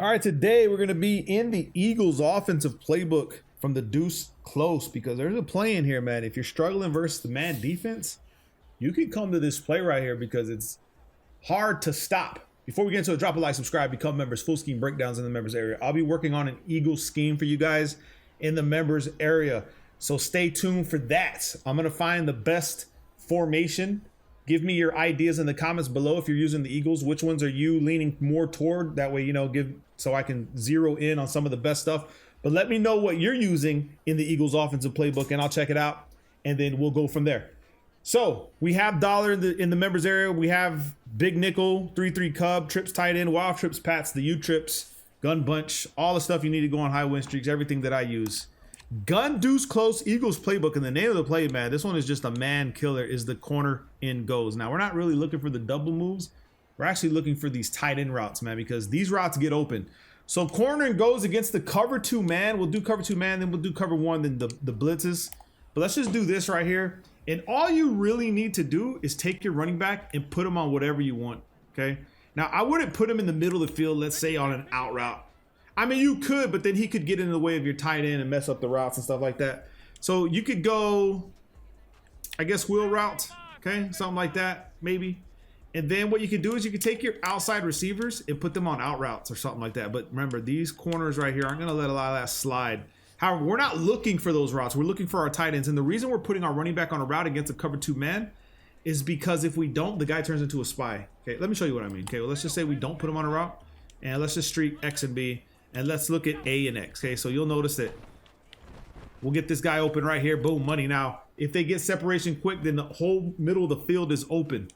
All right, today we're going to be in the Eagles offensive playbook from the deuce close because there's a play in here, man. If you're struggling versus the man defense, you can come to this play right here because it's hard to stop. Before we get into it, drop a like, subscribe, become members, full scheme breakdowns in the members area. I'll be working on an Eagles scheme for you guys in the members area. So stay tuned for that. I'm going to find the best formation. Give me your ideas in the comments below if you're using the Eagles. Which ones are you leaning more toward? That way, so I can zero in on some of the best stuff. But let me know what you're using in the Eagles offensive playbook and I'll check it out and then we'll go from there. So we have dollar in the members area. We have big nickel, 3-3 cub, trips tight end, wild trips, pats, the U trips, gun bunch, all the stuff you need to go on high win streaks, everything that I use. Gun deuce close Eagles playbook, and the name of the play, man, this one is just a man killer, is the corner in goes. Now we're not really looking for the double moves. We're actually looking for these tight end routes, man, because these routes get open. So corner and goes against the cover 2 man. We'll do cover 2 man, then we'll do cover 1, then the blitzes. But let's just do this right here. And all you really need to do is take your running back and put him on whatever you want, okay? Now, I wouldn't put him in the middle of the field, let's say on an out route. I mean, you could, but then he could get in the way of your tight end and mess up the routes and stuff like that. So you could go, I guess, wheel route, okay? Something like that, maybe. And then what you could do is you could take your outside receivers and put them on out routes or something like that. But remember, these corners right here aren't going to let a lot of that slide. However, we're not looking for those routes. We're looking for our tight ends. And the reason we're putting our running back on a route against a cover 2 man is because if we don't, the guy turns into a spy. Okay, let me show you what I mean. Okay, well, let's just say we don't put him on a route. And let's just streak X and B. And let's look at A and X. Okay, so you'll notice that we'll get this guy open right here. Boom, money. Now, if they get separation quick, then the whole middle of the field is open.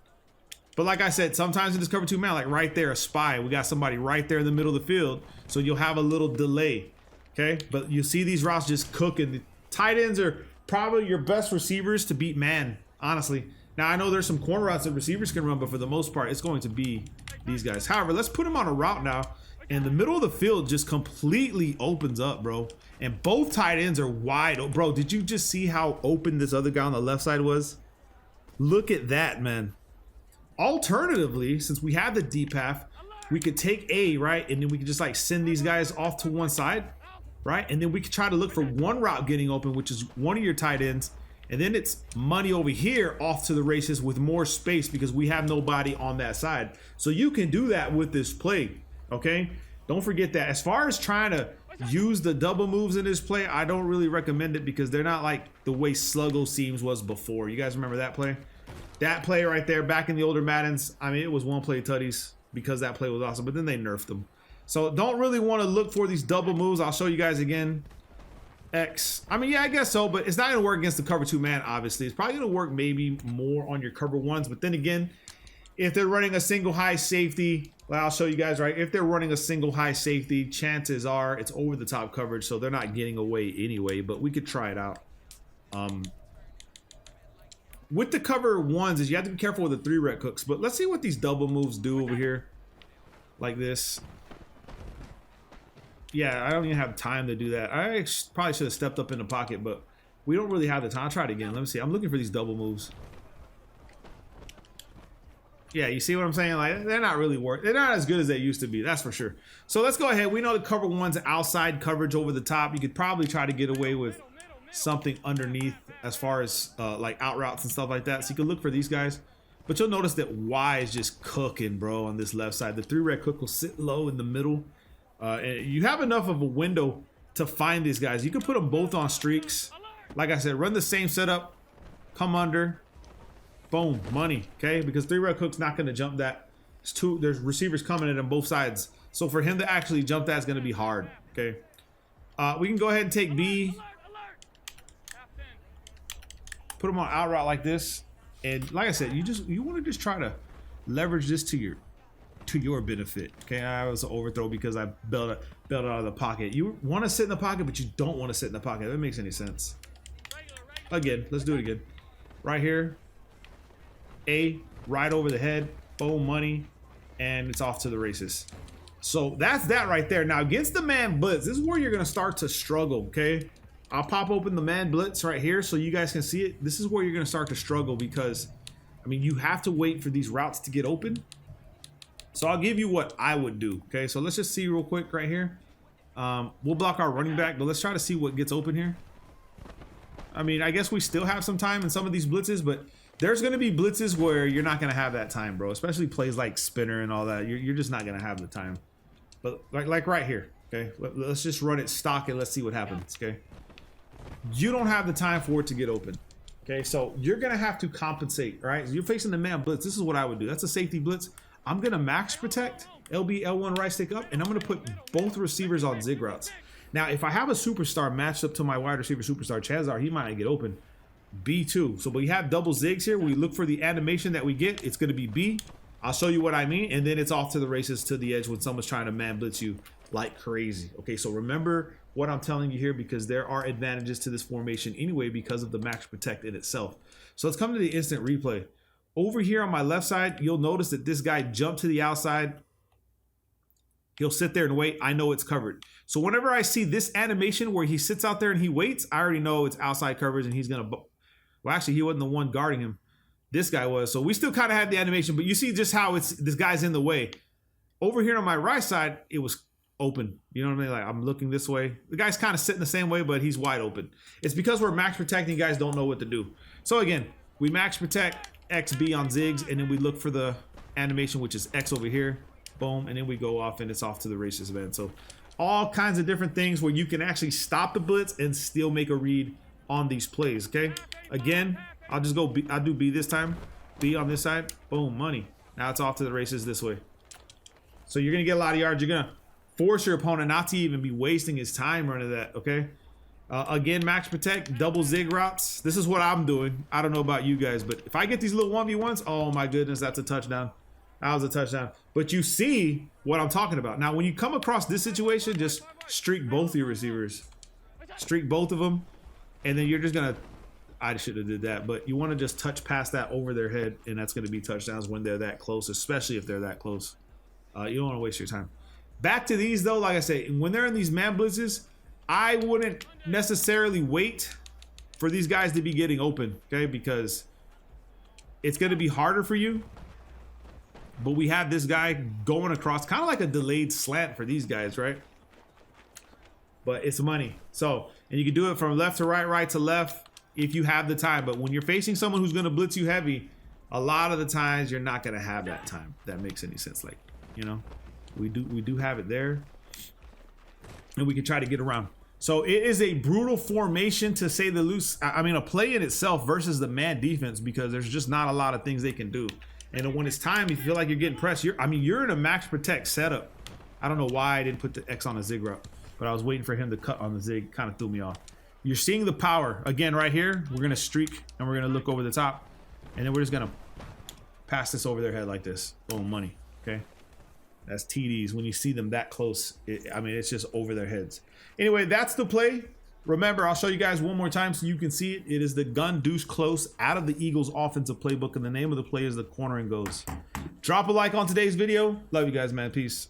But like I said, sometimes in this cover 2 man, like right there, a spy. We got somebody right there in the middle of the field. So you'll have a little delay. Okay, but you see these routes just cooking. The tight ends are probably your best receivers to beat man, honestly. Now, I know there's some corner routes that receivers can run, but for the most part, it's going to be these guys. However, let's put them on a route now. And the middle of the field just completely opens up, bro. And both tight ends are wide. Bro, did you just see how open this other guy on the left side was? Look at that, man. Alternatively, since we have the deep path, we could take A, right? And then we could just like send these guys off to one side, right? And then we could try to look for one route getting open, which is one of your tight ends. And then it's money over here off to the races with more space because we have nobody on that side. So you can do that with this play. Okay, don't forget that. As far as trying to use the double moves in this play, I don't really recommend it because they're not like the way Sluggo Seams was before. You guys remember that play? That play right there back in the older Maddens, I mean, it was one play tutties because that play was awesome, but then they nerfed them. So don't really want to look for these double moves. I'll show you guys again. X. I mean, yeah, I guess so, but it's not going to work against the cover 2 man, obviously. It's probably going to work maybe more on your cover 1s, but then again, if they're running a single high safety, well, I'll show you guys, right? If they're running a single high safety, chances are it's over the top coverage, so they're not getting away anyway, but we could try it out. With the cover 1s is you have to be careful with the 3-rec hooks, but let's see what these double moves do over here. Like this. Yeah, I don't even have time to do that. I probably should have stepped up in the pocket, but we don't really have the time. I'll try it again. Let me see. I'm looking for these double moves. Yeah, you see what I'm saying? Like, they're not really they're not as good as they used to be, that's for sure. So let's go ahead. We know the cover 1's outside coverage over the top. You could probably try to get away with something underneath as far as like out routes and stuff like that. So you can look for these guys. But you'll notice that Y is just cooking, bro, on this left side. The 3-rec hook will sit low in the middle. And you have enough of a window to find these guys. You can put them both on streaks. Like I said, run the same setup. Come under. Boom, money, okay? Because 3-rec hook's not going to jump that. There's receivers coming at him both sides. So for him to actually jump that is going to be hard, okay? We can go ahead and take B. Put him on out route like this. And like I said, you want to just try to leverage this to your benefit, okay? I was an overthrow because I bailed out of the pocket. You want to sit in the pocket, but you don't want to sit in the pocket. That makes any sense. Again, let's do it again. Right here. A, right over the head, boom, money, and it's off to the races. So that's that right there. Now against the man blitz, this is where you're gonna start to struggle, okay? I'll pop open the man blitz right here so you guys can see it. This is where you're gonna start to struggle because, I mean, you have to wait for these routes to get open. So I'll give you what I would do. Okay, so let's just see real quick right here. We'll block our running back, but let's try to see what gets open here. I mean, I guess we still have some time in some of these blitzes, but there's going to be blitzes where you're not going to have that time, bro. Especially plays like spinner and all that. You're just not going to have the time. But like right here, okay? Let's just run it, stock it. Let's see what happens, okay? You don't have the time for it to get open, okay? So you're going to have to compensate, right? You're facing the man blitz. This is what I would do. That's a safety blitz. I'm going to max protect, LB, L1 right stick up, and I'm going to put both receivers on zig routes. Now, if I have a superstar matched up to my wide receiver superstar, chances are he might not get open. B2. So we have double zigs here. We look for the animation that we get. It's going to be B. I'll show you what I mean. And then it's off to the races to the edge when someone's trying to man blitz you like crazy. Okay, so remember what I'm telling you here because there are advantages to this formation anyway because of the max protect in itself. So let's come to the instant replay. Over here on my left side, you'll notice that this guy jumped to the outside. He'll sit there and wait. I know it's covered. So whenever I see this animation where he sits out there and he waits, I already know it's outside coverage and he's going to... Well, actually, he wasn't the one guarding him. This guy was. So we still kind of had the animation, but you see just how this guy's in the way. Over here on my right side, it was open. You know what I mean? Like I'm looking this way. The guy's kind of sitting the same way, but he's wide open. It's because we're max protecting, guys don't know what to do. So again, we max protect XB on zigs, and then we look for the animation, which is X over here. Boom, and then we go off, and it's off to the races, man. So all kinds of different things where you can actually stop the blitz and still make a read on these plays, okay? Again, I'll just go B. I'll do B this time. B on this side. Boom, money. Now it's off to the races this way. So you're going to get a lot of yards. You're going to force your opponent not to even be wasting his time running that, okay? Again, max protect, double zig routes. This is what I'm doing. I don't know about you guys, but if I get these little 1v1s, oh my goodness, that's a touchdown. That was a touchdown. But you see what I'm talking about. Now, when you come across this situation, just streak both your receivers. Streak both of them. And then you're just going to, I should have did that, but you want to just touch past that over their head, and that's going to be touchdowns when they're that close, especially if they're that close. You don't want to waste your time. Back to these, though, like I say, when they're in these man blitzes, I wouldn't necessarily wait for these guys to be getting open, okay, because it's going to be harder for you. But we have this guy going across, kind of like a delayed slant for these guys, right? But it's money. So, and you can do it from left to right, right to left if you have the time. But when you're facing someone who's going to blitz you heavy, a lot of the times you're not going to have that time. If that makes any sense. Like, you know, we do have it there. And we can try to get around. So it is a brutal formation to say the least. I mean, a play in itself versus the man defense because there's just not a lot of things they can do. And when it's time, if you feel like you're getting pressed, you're in a max protect setup. I don't know why I didn't put the X on a zig route, but I was waiting for him to cut on the zig. Kind of threw me off. You're seeing the power. Again, right here, we're going to streak, and we're going to look over the top. And then we're just going to pass this over their head like this. Boom, money, okay? That's TDs. When you see them that close, I mean, it's just over their heads. Anyway, that's the play. Remember, I'll show you guys one more time so you can see it. It is the gun deuce close out of the Eagles offensive playbook, and the name of the play is the corner and goes. Drop a like on today's video. Love you guys, man. Peace.